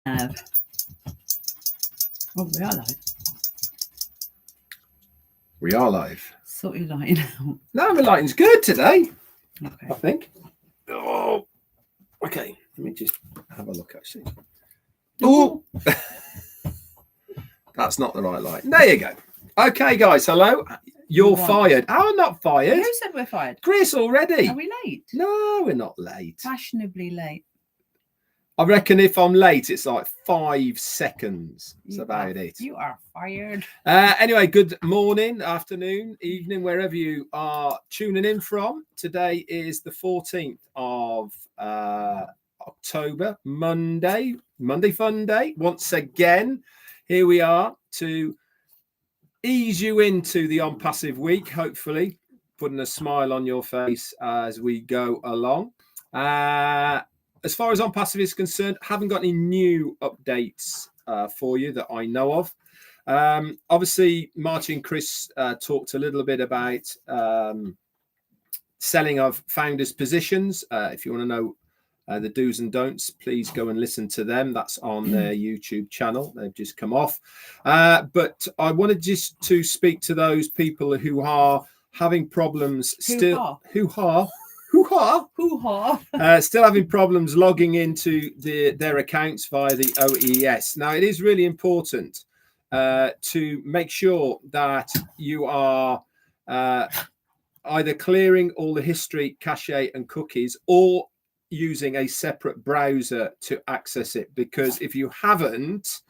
Oh, we are live. We are live. Sort your lighting out. No, my lighting's good today, Okay. I think. Oh, okay. Let me just have a look, actually. Oh, that's not the right light. There you go. Okay, guys, hello. You're fired. Oh, I'm not fired. Who said we're fired? Chris, already. Are we late? No, we're not late. Fashionably late. I reckon if I'm late, it's like 5 seconds. That's about it. You are fired. Anyway, good morning, afternoon, evening, wherever you are tuning in from. Today is the 14th of October, Monday Funday. Once again, here we are to ease you into the Onpassive week, hopefully, putting a smile on your face as we go along. As far as Onpassive is concerned, haven't got any new updates for you that I know of. Obviously, Martin and Chris talked a little bit about selling of founders' positions. If you want to know the do's and don'ts, please go and listen to them. That's on their YouTube channel. They've just come off. But I wanted just to speak to those people who are having problems still. Still having problems logging into their accounts via the OES. Now, it is really important to make sure that you are either clearing all the history, cache, and cookies, or using a separate browser to access it. Because if you haven't,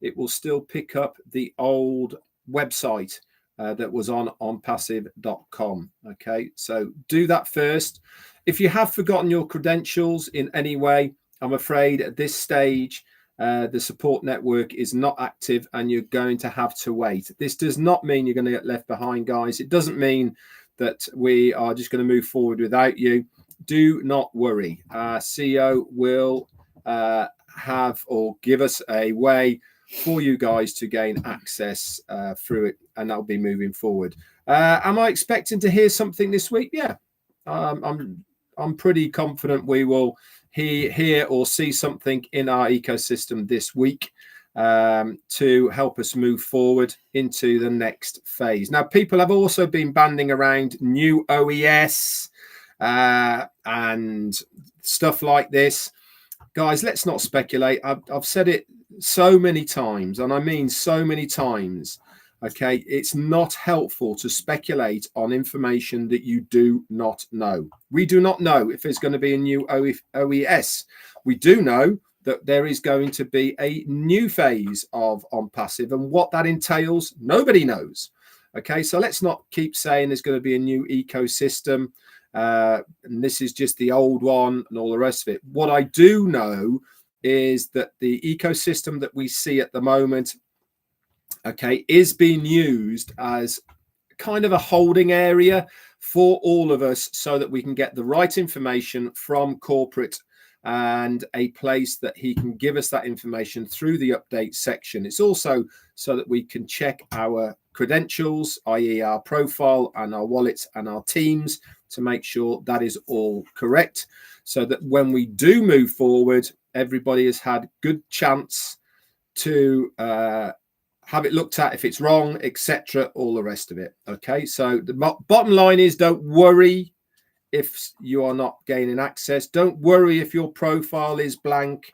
it will still pick up the old website that was on onpassive.com. Okay, so do that first. If you have forgotten your credentials in any way, I'm afraid at this stage, the support network is not active and you're going to have to wait. This does not mean you're going to get left behind, guys. It doesn't mean that we are just going to move forward without you. Do not worry. CEO will have or give us a way for you guys to gain access through it, and that'll be moving forward. Am I expecting to hear something this week? Yeah, I'm pretty confident we will hear or see something in our ecosystem this week to help us move forward into the next phase. Now, people have also been banding around new OES and stuff like this. Guys, let's not speculate. I've said it so many times, and I mean so many times. Okay, it's not helpful to speculate on information that you do not know. We do not know if there's going to be a new OES. We do know that there is going to be a new phase of Onpassive, and what that entails, nobody knows. Okay, so let's not keep saying there's going to be a new ecosystem. And this is just the old one and all the rest of it. What I do know is that the ecosystem that we see at the moment, okay, is being used as kind of a holding area for all of us so that we can get the right information from corporate and a place that he can give us that information through the update section. It's also so that we can check our credentials, i.e. our profile and our wallets and our teams, to make sure that is all correct, so that when we do move forward, everybody has had good chance to have it looked at if it's wrong, etc., all the rest of it. Okay, so the bottom line is, don't worry if you are not gaining access. Don't worry if your profile is blank.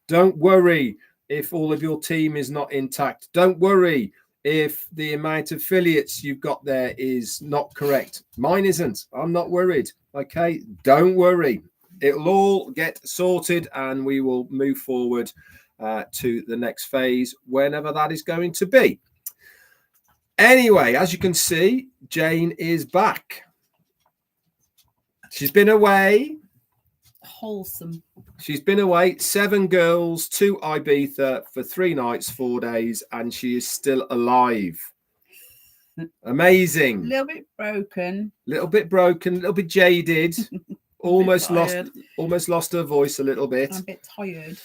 Don't worry if all of your team is not intact. Don't worry if the amount of affiliates you've got there is not correct. Mine isn't. I'm not worried. Okay, don't worry. It'll all get sorted and we will move forward to the next phase, whenever that is going to be. Anyway, as you can see, Jayne is back. She's been away. Wholesome. She's been away. 7 girls to Ibiza for 3 nights, 4 days, and she is still alive. Amazing. A little bit broken. A little bit jaded. almost lost her voice a little bit. I'm a bit tired.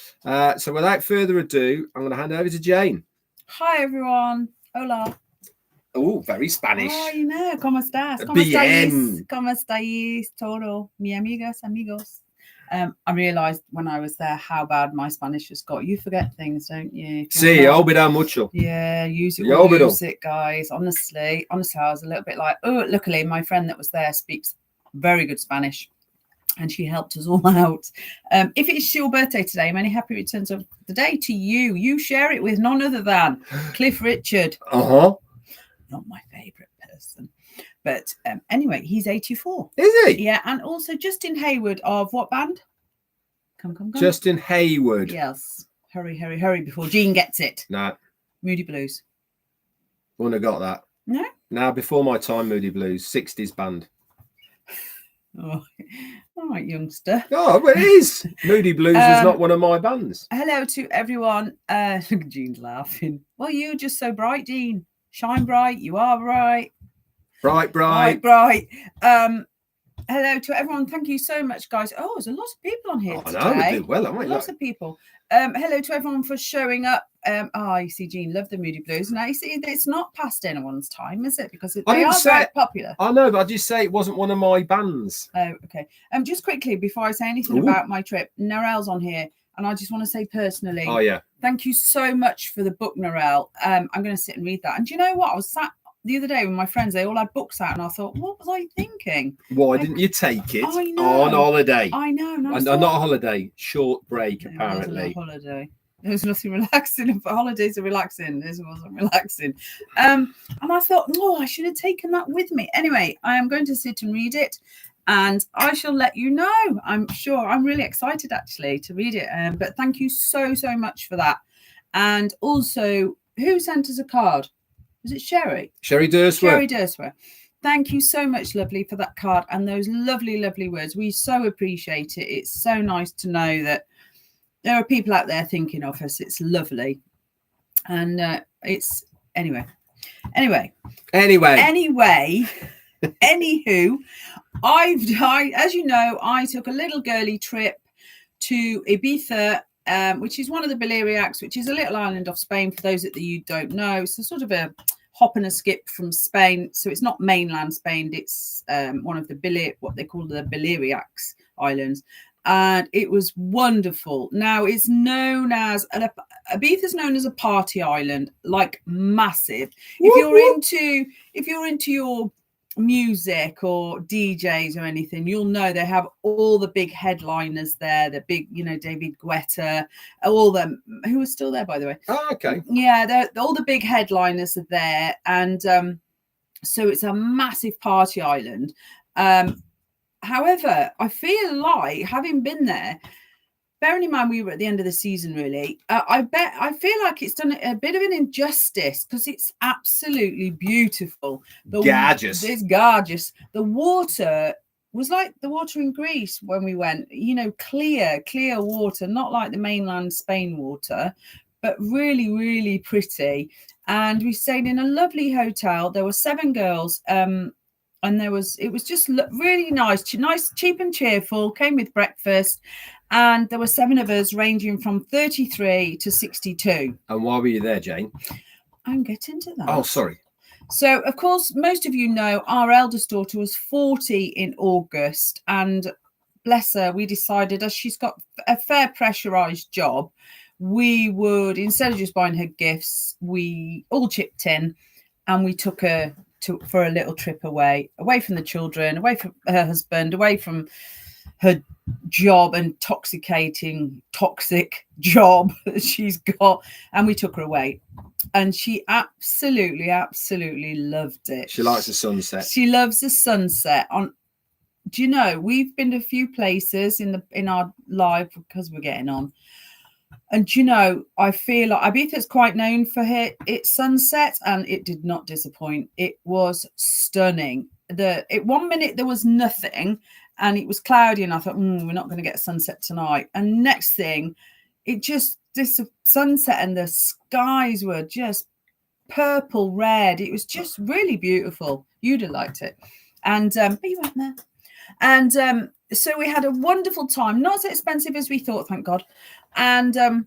So without further ado, I'm going to hand over to Jayne. Hi everyone. Hola. Oh, very Spanish. Ay, no. ¿Cómo estás? ¿Cómo Bien. estáis? ¿Cómo estáis todo? Mi amigas, amigos. I realised when I was there how bad my Spanish has got. You forget things, don't you? Sí, olvidar mucho. Yeah, use it Yo or olvido. lose it, guys. Honestly, I was a little bit like, oh, luckily my friend that was there speaks very good Spanish and she helped us all out. If it's your birthday today, many happy returns of the day to you. You share it with none other than Cliff Richard. Uh-huh. Not my favourite person. But anyway, he's 84. Is he? Yeah, and also Justin Hayward of what band? Come. Justin Hayward. Yes. Hurry before Jayne gets it. No. Moody Blues. Wouldn't have got that. No? Now, before my time, Moody Blues, 60s band. Oh, all right, youngster. Oh, well, it is. Moody Blues was not one of my bands. Hello to everyone. Look at Jayne's laughing. Well, you're just so bright, Jayne. Shine bright. You are bright. Bright. Hello to everyone. Thank you so much, guys. Oh, there's a lot of people on here today. I know, we did well, haven't we? Lots of people. Hello to everyone for showing up. You see, Jayne loved the Moody Blues. Now, you see, it's not past anyone's time, is it? Because they are very popular. I know, but I just say it wasn't one of my bands. Oh, okay. Just quickly, before I say anything about my trip, Narelle's on here. And I just want to say personally, thank you so much for the book, Narelle. I'm going to sit and read that. And do you know what? I was sat the other day with my friends, they all had books out, and I thought, what was I thinking? Why didn't you take it on holiday? I know. And not a holiday, short break, apparently. It wasn't a holiday. There was nothing relaxing about holidays are relaxing. This wasn't relaxing. And I thought, I should have taken that with me. Anyway, I am going to sit and read it, and I shall let you know. I'm sure I'm really excited actually to read it. But thank you so much for that. And also, who sent us a card? Was it Sherry? Sherry Dursworth. Thank you so much, lovely, for that card and those lovely words. We so appreciate it. It's so nice to know that there are people out there thinking of us. It's lovely. And it's anyway. Anywho, I as you know, I took a little girly trip to Ibiza, which is one of the Balearics, which is a little island off Spain. For those that you don't know, it's a sort of a hop and a skip from Spain. So it's not mainland Spain. It's one of the what they call the Balearics Islands, and it was wonderful. Now it's known as Ibiza's known as a party island, like massive. If you're into your music or DJs or anything, you'll know they have all the big headliners there, the big, David Guetta, all them who are still there, by the way. Oh, okay. Yeah, all the big headliners are there, and so it's a massive party island. However, I feel like, having been there, bearing in mind we were at the end of the season, really, I feel like it's done a bit of an injustice because it's absolutely beautiful. Gorgeous. It's gorgeous. The water was like the water in Greece when we went, clear water, not like the mainland Spain water, but really pretty. And we stayed in a lovely hotel. There were 7 girls. And it was just really nice, cheap and cheerful, came with breakfast. And there were 7 of us ranging from 33 to 62. And why were you there, Jayne? I'm getting to that. Oh, sorry. So, of course, most of you know our eldest daughter was 40 in August. And bless her, we decided, as she's got a fair pressurised job, we would, instead of just buying her gifts, we all chipped in and we took her for a little trip away from the children, away from her husband, away from her job and toxic job that she's got, and we took her away, and she absolutely loved it. She likes the sunset. She loves the sunset. Do you know, we've been to a few places in our life because we're getting on. And I feel like Ibiza's quite known for its sunset, and it did not disappoint. It was stunning. 1 minute there was nothing, and it was cloudy, and I thought, we're not going to get a sunset tonight. And next thing, this sunset, and the skies were just purple red. It was just really beautiful. You'd have liked it, and but you weren't there. And so we had a wonderful time. Not as expensive as we thought, thank God. And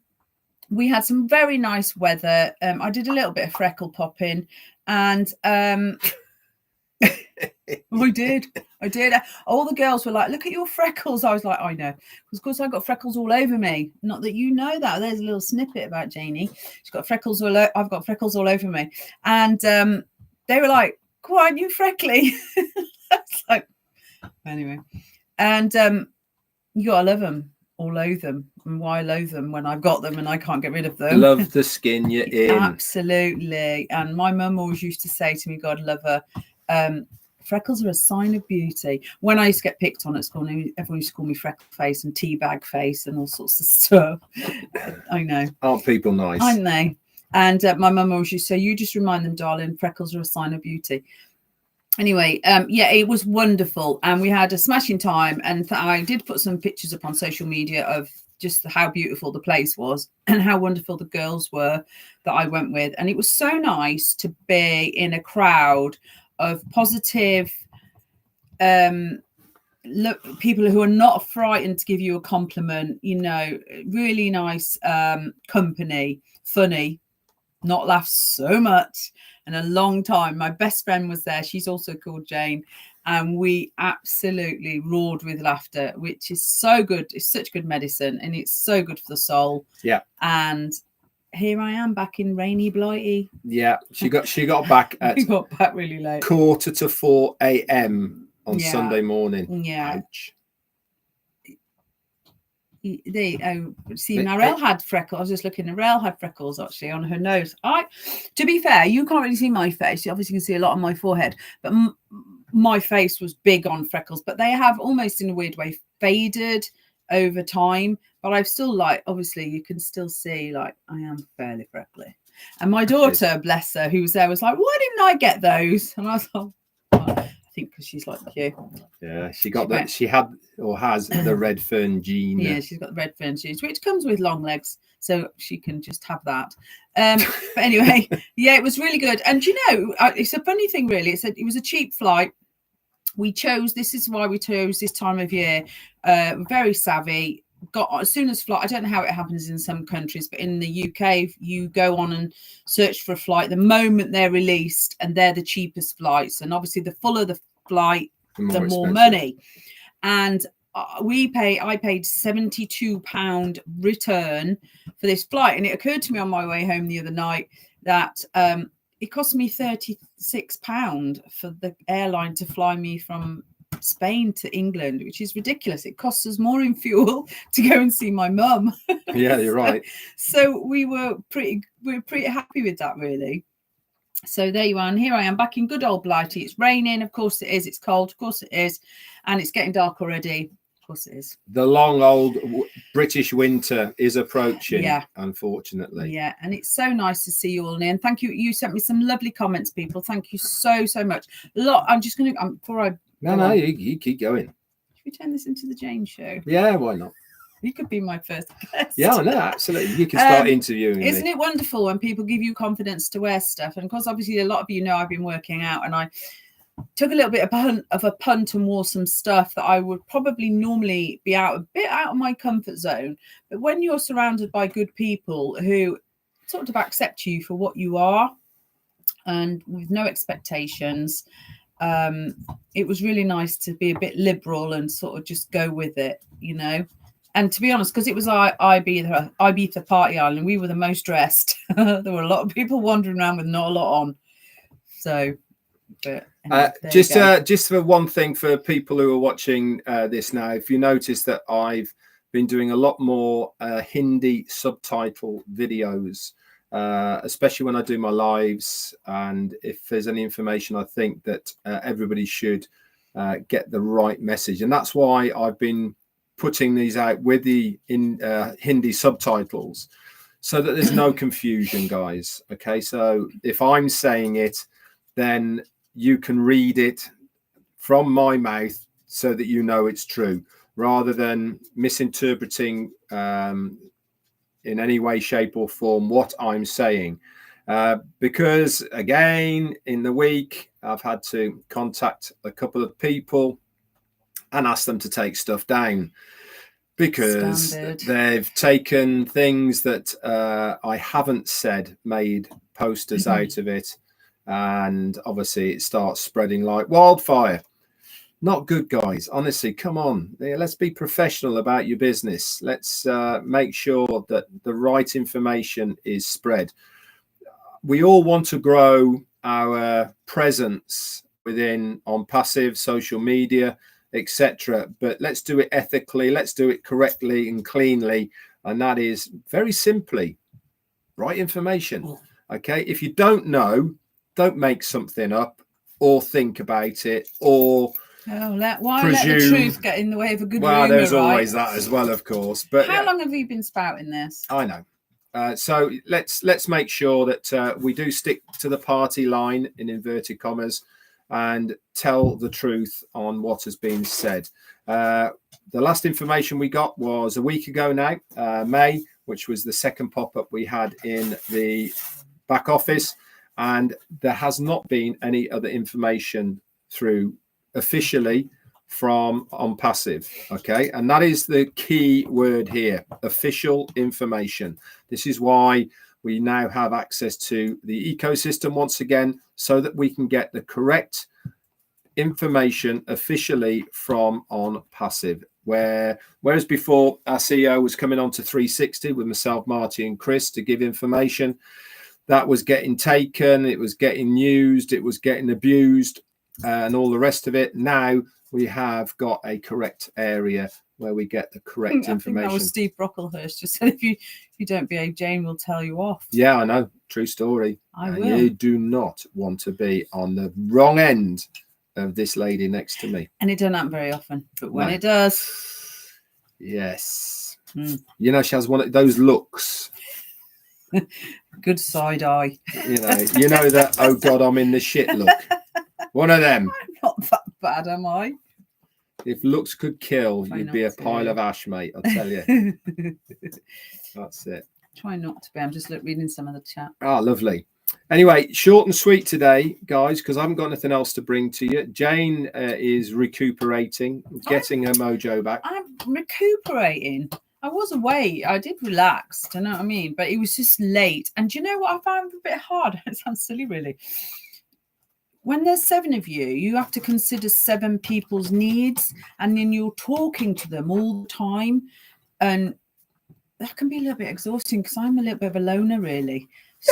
we had some very nice weather. I did a little bit of freckle popping, and I did. All the girls were like, look at your freckles. I was like, I know. Because, of course, I've got freckles all over me. Not that you know that. There's a little snippet about Jayne. She's got freckles I've got freckles all over me. And they were like, why aren't you freckly? It's like, anyway. And you got to love them or loathe them. And why loathe them when I've got them and I can't get rid of them? Love the skin you're in. Absolutely. And my mum always used to say to me, God love her, freckles are a sign of beauty. When I used to get picked on at school, everyone used to call me freckle face and teabag face and all sorts of stuff. I know. Aren't people nice? Aren't they? And my mum always used to say, you just remind them, darling, freckles are a sign of beauty. Anyway, yeah, it was wonderful. And we had a smashing time. And I did put some pictures up on social media of just how beautiful the place was and how wonderful the girls were that I went with. And it was so nice to be in a crowd of positive people who are not frightened to give you a compliment, you know, really nice company, funny, not laughed so much in a long time. My best friend was there. She's also called Jayne. And we absolutely roared with laughter, which is so good. It's such good medicine and it's so good for the soul. Yeah. And here I am back in rainy Blighty. Yeah. She got back at we got back really late. 3:45 a.m. on Sunday morning. Yeah. Ouch. See, Narelle had freckles. I was just looking. Narelle had freckles actually on her nose. To be fair, you can't really see my face. You obviously can see a lot on my forehead, but my face was big on freckles. But they have almost in a weird way faded over time. But I've still obviously you can still see I am fairly freckly. And my daughter, bless her, who was there, was like, "Why didn't I get those?" And I was like, I think because she's like you. Yeah, she had or has the Redfern gene. Yeah, she's got the Redfern genes, which comes with long legs, so she can just have that. But anyway, yeah, it was really good. And you know, it's a funny thing, really. It was a cheap flight. This is why we chose this time of year. Very savvy. Got as soon as flight. I don't know how it happens in some countries, but in the UK, you go on and search for a flight the moment they're released, and they're the cheapest flights. And obviously, the fuller the flight, the more money. And I paid £72 return for this flight, and it occurred to me on my way home the other night that it cost me £36 for the airline to fly me from Spain to England, which is ridiculous. It costs us more in fuel to go and see my mum. Yeah, you're right. So we were pretty happy with that, really. So there you are, and here I am back in good old Blighty. It's raining, of course it is. It's cold, of course it is, and it's getting dark already. Of course it is. The long old British winter is approaching. Yeah, unfortunately. Yeah, and it's so nice to see you all, and thank you. You sent me some lovely comments, people. Thank you so much. A lot. I'm just going to before I. No, you keep going. Should we turn this into the Jayne show? Yeah, why not? You could be my first guest. Yeah, no, absolutely. You can start interviewing me. Isn't it wonderful when people give you confidence to wear stuff? And of course, obviously, a lot of you know I've been working out, and I took a little bit of a punt and wore some stuff that I would probably normally be a bit out of my comfort zone. But when you're surrounded by good people who sort of accept you for what you are and with no expectations, it was really nice to be a bit liberal and sort of just go with it, you know. And to be honest, because it was Ibiza party island, we were the most dressed. There were a lot of people wandering around with not a lot on. So, but just for one thing for people who are watching this now, if you notice that I've been doing a lot more Hindi subtitle videos, especially when I do my lives, and if there's any information I think that everybody should get the right message, and that's why I've been putting these out with the Hindi subtitles, so that there's no confusion, guys. Okay, so if I'm saying it, then you can read it from my mouth so that you know it's true, rather than misinterpreting in any way, shape or form what I'm saying. Because again, in the week, I've had to contact a couple of people and ask them to take stuff down because they've taken things that I haven't said, made posters out of it, and obviously it starts spreading like wildfire. Not good, guys. Honestly, come on. Let's be professional about your business. Let's make sure that the right information is spread. We all want to grow our presence within Onpassive, social media, etc. But let's do it ethically. Let's do it correctly and cleanly. And that is very simply right information. Okay. If you don't know, don't make something up or think about it or why let the truth get in the way of a good rumor? Well, there's always that as well, of course. But how long have you been spouting this? I know. So let's make sure that we do stick to the party line in inverted commas and tell the truth on what has been said. The last information we got was a week ago now, May, which was the second pop-up we had in the back office, and there has not been any other information through officially from Onpassive. Okay, and that is the key word here, official information. This is why we now have access to the ecosystem once again, so that we can get the correct information officially from Onpassive. Whereas before our CEO was coming on to 360 with myself, Marty and Chris to give information, that was getting taken, it was getting used, it was getting abused, and all the rest of it. Now we have got a correct area where we get the correct information. I think that was Steve Brocklehurst just said, if you don't behave, Jayne will tell you off. Yeah, I know. True story. I will. You do not want to be on the wrong end of this lady next to me. And it doesn't happen very often, but when it does. Yes. You know, she has one of those looks. Good side eye. You know that, oh God, I'm in the shit look. One of them. I'm not that bad, am I? If looks could kill, you'd be a pile of ash, mate. I'll tell you. That's it. Try not to be. I'm just reading some of the chat. Ah, lovely. Anyway, short and sweet today, guys, because I haven't got anything else to bring to you. Jayne is recuperating, getting her mojo back. I'm recuperating. I was away. I did relax. Do you know what I mean? But it was just late. And do you know what I found a bit hard? It sounds silly, really. When there's 7 of you, you have to consider 7 people's needs, and then you're talking to them all the time. And that can be a little bit exhausting because I'm a little bit of a loner, really.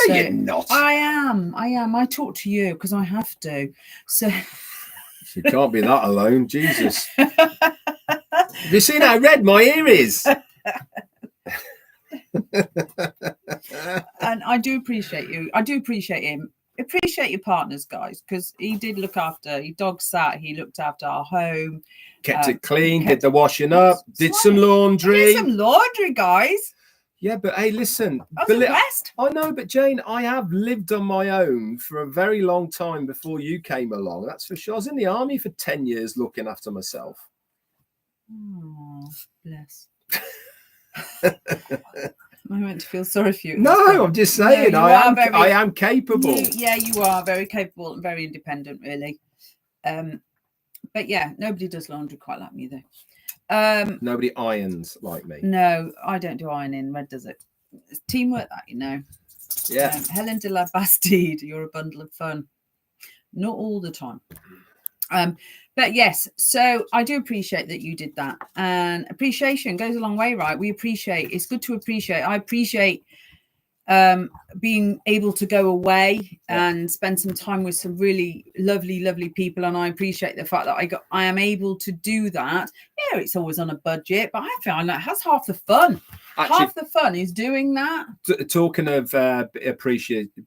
No, you're not. I am. I talk to you because I have to. So you can't be that alone. Jesus. Have you seen how red my ear is? And I do appreciate you. I do appreciate him. Appreciate your partners, guys, because he did look after. He dog sat. He looked after our home. Kept it clean. Did the washing up. Did some laundry. Did some laundry, guys. Yeah, but hey, listen. I know, but Jayne, I have lived on my own for a very long time before you came along. That's for sure. I was in the army for 10 years looking after myself. Oh, bless. I meant to feel sorry for you. No, I'm just saying, no, I am capable. You are very capable and very independent, really. But yeah, nobody does laundry quite like me, though. Nobody irons like me. No, I don't do ironing. Red does it. It's teamwork, that, you know. Yeah. Helen de la Bastide, you're a bundle of fun. Not all the time. But yes, so I do appreciate that you did that, and appreciation goes a long way, right? We appreciate. It's good to appreciate. I appreciate being able to go away and spend some time with some really lovely people, and I appreciate the fact that I am able to do that. Yeah, it's always on a budget, but I find that has half the fun. Actually, half the fun is doing that. Talking of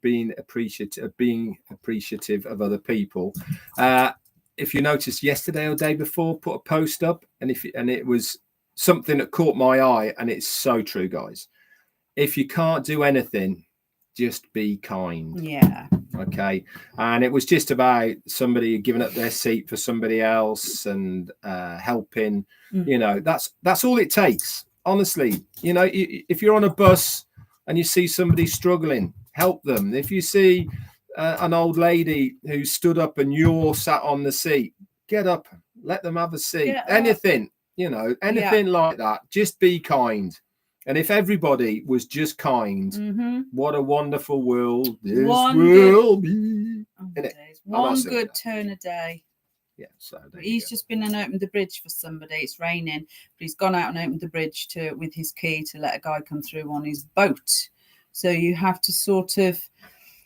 being appreciative of other people. If you noticed yesterday or day before, put a post up, and it was something that caught my eye, and it's so true, guys. If you can't do anything, just be kind. Yeah. Okay. And it was just about somebody giving up their seat for somebody else and helping. You know, that's all it takes. Honestly, you know, if you're on a bus and you see somebody struggling, help them. If you see an old lady who stood up and you're sat on the seat, get up, let them have a seat. Anything, you know, anything like that. Just be kind. And if everybody was just kind, what a wonderful world this will be. Oh, Innit? days. I'm not One saying good that. turn a day. Yeah, so there you He's go. just been and opened the bridge for somebody. It's raining, but he's gone out and opened the bridge with his key to let a guy come through on his boat. So you have to sort of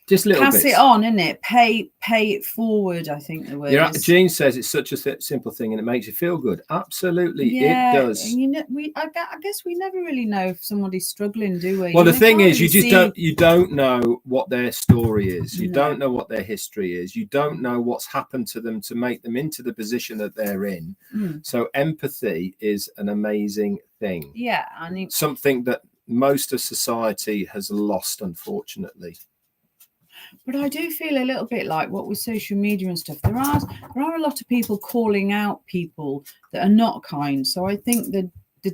Just little pass bits. it on, innit? Pay it forward, I think the word is. Jayne says it's such a simple thing and it makes you feel good. Absolutely, it does. You know, I guess we never really know if somebody's struggling, do we? Well, the thing is, really you don't know what their story is. You No. don't know what their history is. You don't know what's happened to them to make them into the position that they're in. So empathy is an amazing thing. Yeah, and something that most of society has lost, unfortunately. But I do feel a little bit like what with social media and stuff, there are a lot of people calling out people that are not kind. So I think that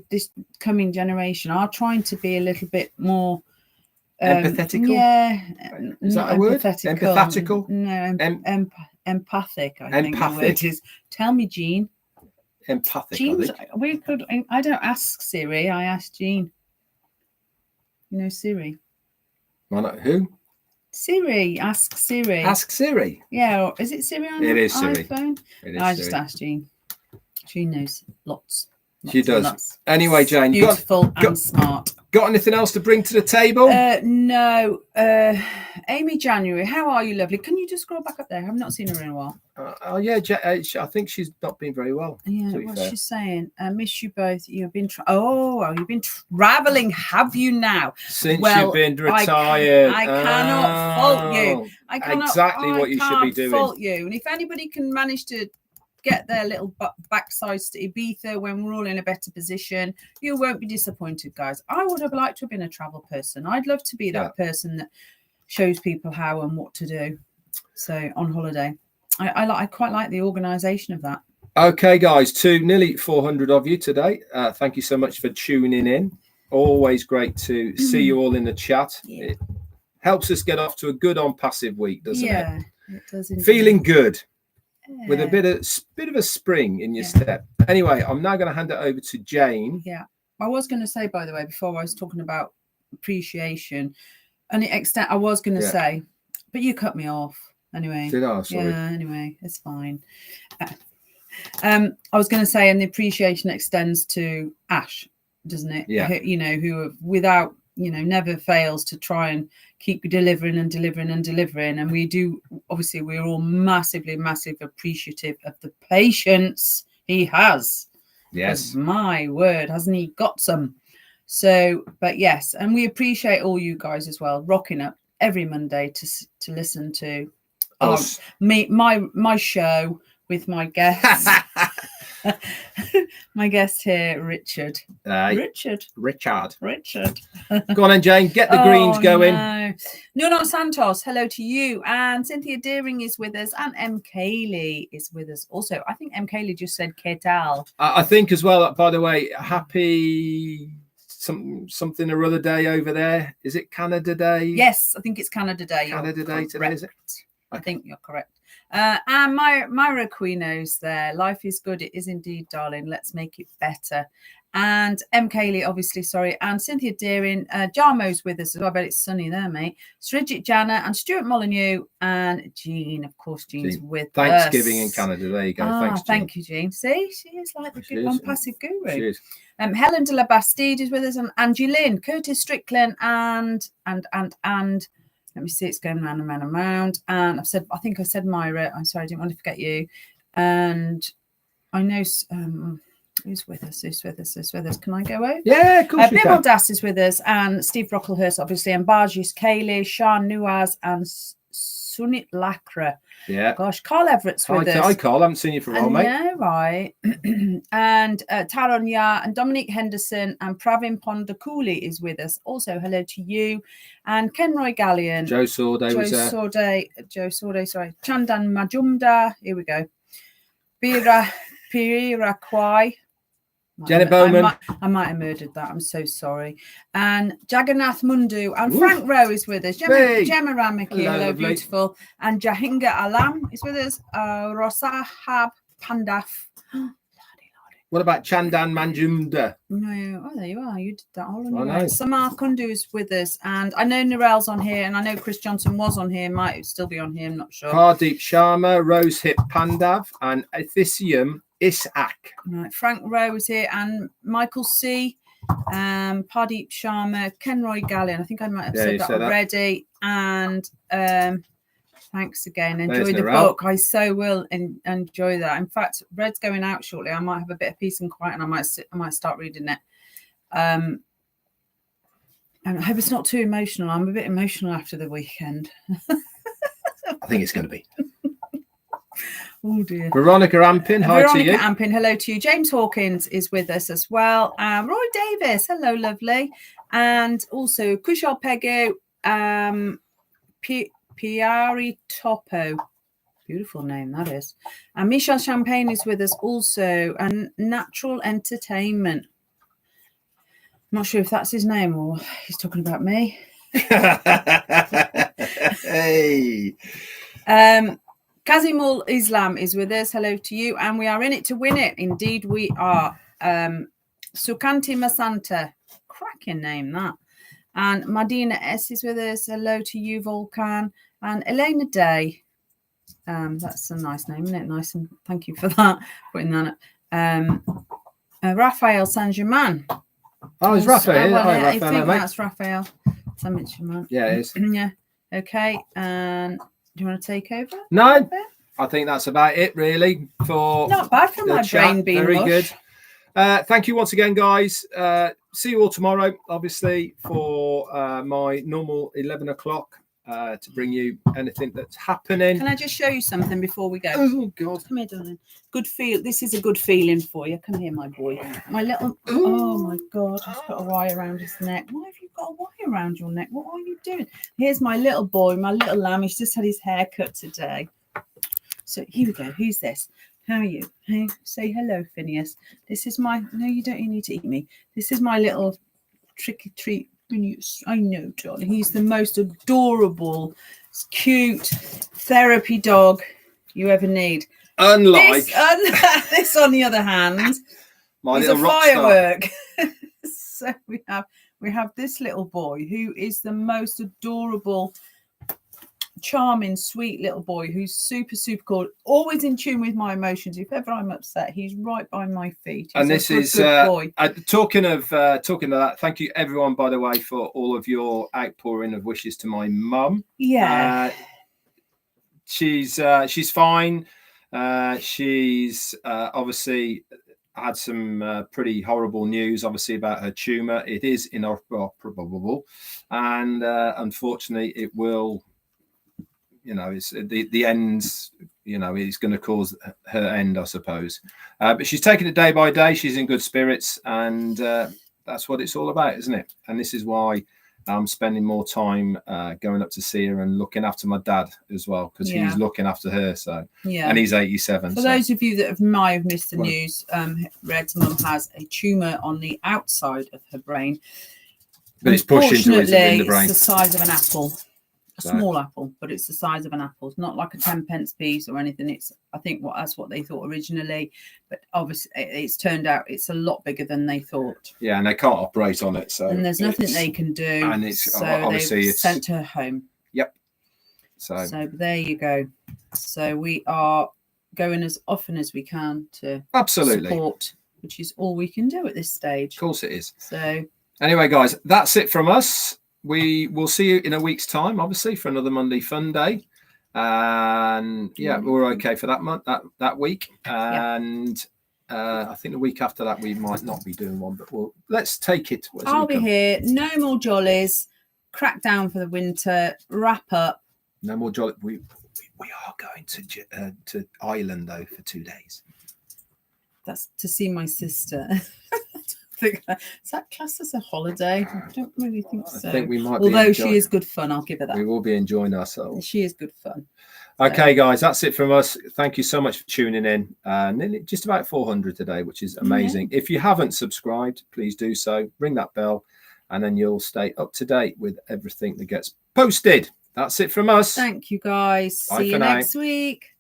this coming generation are trying to be a little bit more empathetical. Yeah, is that a word? Empathetical. No, empathic. I think the word is. Tell me, Jayne. Empathic. Jayne's, we could. I don't ask Siri. I ask Jayne. You know Siri. Who? Siri. Ask Siri. Ask Siri. Yeah, is it Siri on it is iPhone? It is I Siri. just asked Jayne. She knows lots. She does. Lots. Anyway, Jayne, beautiful and smart. Got anything else to bring to the table? No. Amy January, how are you, lovely? Can you just scroll back up there? I've not seen her in a while. Yeah, I think she's not been very well. Yeah, what's she saying? I miss you both. You've been you've been traveling, have you now? Since you've been retired. I cannot fault you. I cannot exactly what you should be doing. Fault you. And if anybody can manage to get their little backsides to Ibiza when we're all in a better position, you won't be disappointed, guys. I would have liked to have been a travel person. I'd love to be that person that shows people how and what to do. So on holiday, I quite like the organisation of that. Okay, guys, to nearly 400 of you today. Thank you so much for tuning in. Always great to see you all in the chat. Yeah. It helps us get off to a good Onpassive week, doesn't it? Yeah, it does. Indeed. Feeling good. Yeah. With a bit of a spring in your step. Anyway, I'm now going to hand it over to Jayne. Yeah, I was going to say, by the way, before I was talking about appreciation, and the extent I was going to say, but you cut me off anyway. Did I? Sorry. Yeah. Anyway, it's fine. I was going to say, and the appreciation extends to Ash, doesn't it? Yeah. You know, who without never fails to try and keep delivering and delivering and delivering. And we do, obviously, we're all massively appreciative of the patience he has. Yes. My word, hasn't he got some? So, but yes, and we appreciate all you guys as well, rocking up every Monday to listen to us, my show with my guests. My guest here, Richard. Richard. Go on then, Jayne. Get the greens going. No. Nuno Santos, hello to you. And Cynthia Deering is with us. And M. Kaylee is with us also. I think M. Kaylee just said que tal. I think as well, by the way, happy something or other day over there. Is it Canada Day? Yes, I think it's Canada Day. Canada Day today, is it? I think you're correct. And Myra Quino's there. Life is good. It is indeed, darling. Let's make it better. And M. Kaylee, obviously, sorry. And Cynthia Deering. Jarmo's with us as well. I bet it's sunny there, mate. Sridget Jana and Stuart Molyneux and Jayne. Of course, Jayne's with Thanksgiving us. in Canada. There you go. Thanks, Jayne. Thank you, Jayne. See, she is like the good Onpassive guru. She is. Helen de la Bastide is with us. And Angie Lynn, Curtis Strickland, and let me see, it's going round and round and round. And I think I said Myra. I'm sorry, I didn't want to forget you. And I know who's with us. Can I go over? Yeah, of course. Bimmel Das is with us, and Steve Brocklehurst, obviously, and Barjis Kaylee, Sean Nuaz, and Sunit Lakra. Yeah. Gosh, Carl Everett's with us. Hi, Carl. I haven't seen you for a while, mate. Yeah, right. And Taron Ya and Dominique Henderson and Pravin Pondakooli is with us. Also, hello to you. And Ken Roy Gallion. Joe Sorday was there. Joe Sorday, sorry. Chandan Majumdar. Here we go. Pira Kwai. Janet Bowman. I might have murdered that. I'm so sorry. And Jagannath Mundu and Frank Rowe is with us. Gemma Ramiki, hello, beautiful. And Jahinga Alam is with us. Rosahab Pandaf. What about Chandan Manjumda? No, oh, there you are. You did that all on I your know. own. Samar Kundu is with us, and I know Narelle's on here, and I know Chris Johnson was on here, might still be on here, I'm not sure. Pardeep Sharma, Rosehip Pandav, and Ethisium Isak. Right, Frank Rowe is here, and Michael C, Pardeep Sharma, Kenroy Gallion. I think I might have said that already. And thanks again. Enjoy the book. I so will enjoy that. In fact, Red's going out shortly. I might have a bit of peace and quiet, and I might start reading it. And I hope it's not too emotional. I'm a bit emotional after the weekend. I think it's going to be. Oh dear. Veronica Ampin, hi to you. Veronica Ampin, hello to you. James Hawkins is with us as well. Roy Davis, hello, lovely. And also Kushal Pegu, Piari Topo. Beautiful name, that is. And Michel Champagne is with us also. And Natural Entertainment. I'm not sure if that's his name or he's talking about me. Hey. Kazimul Islam is with us. Hello to you. And we are in it to win it. Indeed, we are. Sukanti Masanta. Cracking name, that. And Madina S is with us. Hello to you, Volcan. And Elena Day. That's a nice name, isn't it? Nice. And thank you for that. Putting that up. Raphael Saint-Germain. Oh, it's Raphael. I think that's Raphael Saint-Germain. Yeah, it is. Yeah. Okay. And do you want to take over? No, I think that's about it, really. For not bad for my brain being very mush. Good. Thank you once again, guys. See you all tomorrow, obviously, for my normal 11 o'clock to bring you anything that's happening. Can I just show you something before we go? Oh, God. Come here, darling. Good feel. This is a good feeling for you. Come here, my boy. My little. Oh, my God. He's got a wire around his neck. Why have you got a wire around your neck? What are you doing? Here's my little boy, my little lamb. He's just had his hair cut today. So here we go. Who's this? How are you? Hey, say hello, Phineas. This is my. No, you don't. You need to eat me. This is my little tricky treat. I know, John. He's the most adorable, cute therapy dog you ever need. Unlike this, on the other hand, my is little a firework. So we have this little boy who is the most adorable, charming, sweet little boy who's super, super cool, always in tune with my emotions. If ever I'm upset, he's right by my feet. And this is boy. talking of that. Thank you, everyone, by the way, for all of your outpouring of wishes to my mum. Yeah, she's fine. She's obviously had some pretty horrible news, obviously, about her tumor. It is inoperable, and unfortunately, it will. You know, it's the ends. You know, it's going to cause her end, I suppose. But she's taking it day by day. She's in good spirits, and that's what it's all about, isn't it? And this is why I'm spending more time going up to see her and looking after my dad as well, because he's looking after her. So and he's 87. For those of you that might have missed the news, Red's mum has a tumor on the outside of her brain, but it's pushed into the brain. It's the size of an apple. A small apple, but it's the size of an apple. It's not like a 10-pence piece or anything. It's, I think, that's what they thought originally, but obviously it's turned out it's a lot bigger than they thought. Yeah, and they can't operate on it, so and there's nothing they can do. And it's obviously they've sent her home. Yep. So there you go. So we are going as often as we can to support, which is all we can do at this stage. Of course, it is. So anyway, guys, that's it from us. We will see you in a week's time, obviously, for another Monday Funday. And we're okay for that month, that week. And I think the week after that we might not be doing one, but let's take it. I'll be here. No more jollies. Crack down for the winter. Wrap up. No more jolly. We are going to Ireland though for 2 days. That's to see my sister. Is that classed as a holiday? I don't really think so. I think we might. Although she is good fun, I'll give her that. We will be enjoying ourselves. She is good fun. Okay, guys, that's it from us. Thank you so much for tuning in. Nearly just about 400 today, which is amazing. If you haven't subscribed, please do so. Ring that bell, and then you'll stay up to date with everything that gets posted. That's it from us. Thank you, guys. Bye See you next week.